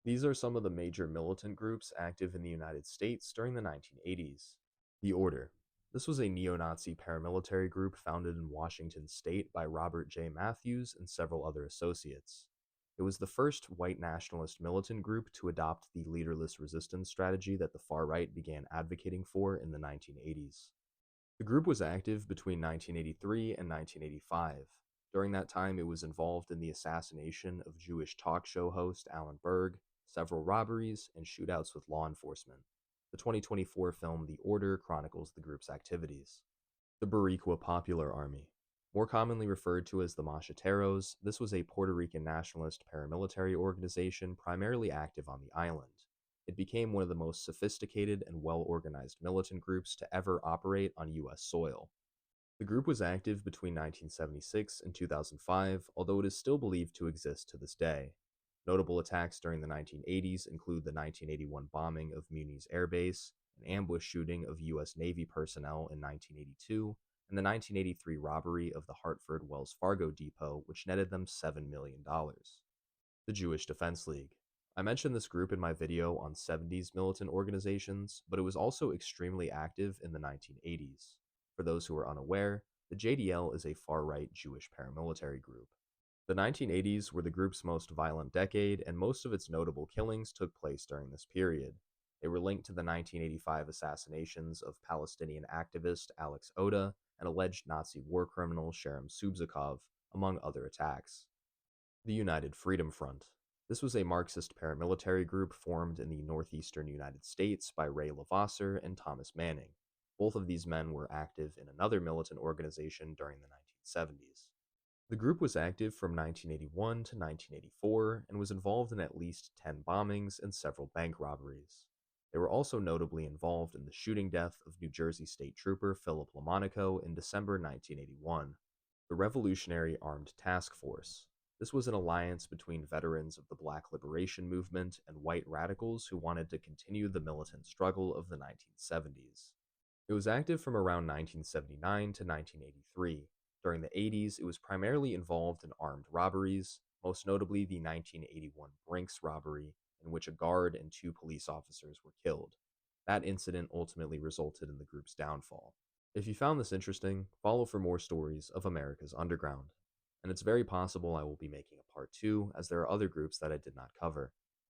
These are some of the major militant groups active in the United States during the 1980s. The Order. This was a neo-Nazi paramilitary group founded in Washington state by Robert J. Matthews and several other associates. It was the first white nationalist militant group to adopt the leaderless resistance strategy that the far right began advocating for in the 1980s. The group was active between 1983 and 1985. During that time, it was involved in the assassination of Jewish talk show host Alan Berg, several robberies, and shootouts with law enforcement. The 2024 film The Order chronicles the group's activities. The Boricua Popular Army. More commonly referred to as the Macheteros, this was a Puerto Rican nationalist paramilitary organization primarily active on the island. It became one of the most sophisticated and well-organized militant groups to ever operate on U.S. soil. The group was active between 1976 and 2005, although it is still believed to exist to this day. Notable attacks during the 1980s include the 1981 bombing of Muniz Air Base, an ambush shooting of U.S. Navy personnel in 1982, and the 1983 robbery of the Hartford Wells Fargo Depot, which netted them $7 million. The Jewish Defense League. I mentioned this group in my video on 70s militant organizations, but it was also extremely active in the 1980s. For those who are unaware, the JDL is a far-right Jewish paramilitary group. The 1980s were the group's most violent decade, and most of its notable killings took place during this period. They were linked to the 1985 assassinations of Palestinian activist Alex Oda and alleged Nazi war criminal Sherem Subzakov, among other attacks. The United Freedom Front. This was a Marxist paramilitary group formed in the northeastern United States by Ray Lavasser and Thomas Manning. Both of these men were active in another militant organization during the 1970s. The group was active from 1981 to 1984 and was involved in at least 10 bombings and several bank robberies. They were also notably involved in the shooting death of New Jersey State Trooper Philip LaMonaco in December 1981. The Revolutionary Armed Task Force. This was an alliance between veterans of the Black Liberation Movement and white radicals who wanted to continue the militant struggle of the 1970s. It was active from around 1979 to 1983. During the 80s, it was primarily involved in armed robberies, most notably the 1981 Brinks robbery, in which a guard and two police officers were killed. That incident ultimately resulted in the group's downfall. If you found this interesting, follow for more stories of America's underground. And it's very possible I will be making a part 2, as there are other groups that I did not cover.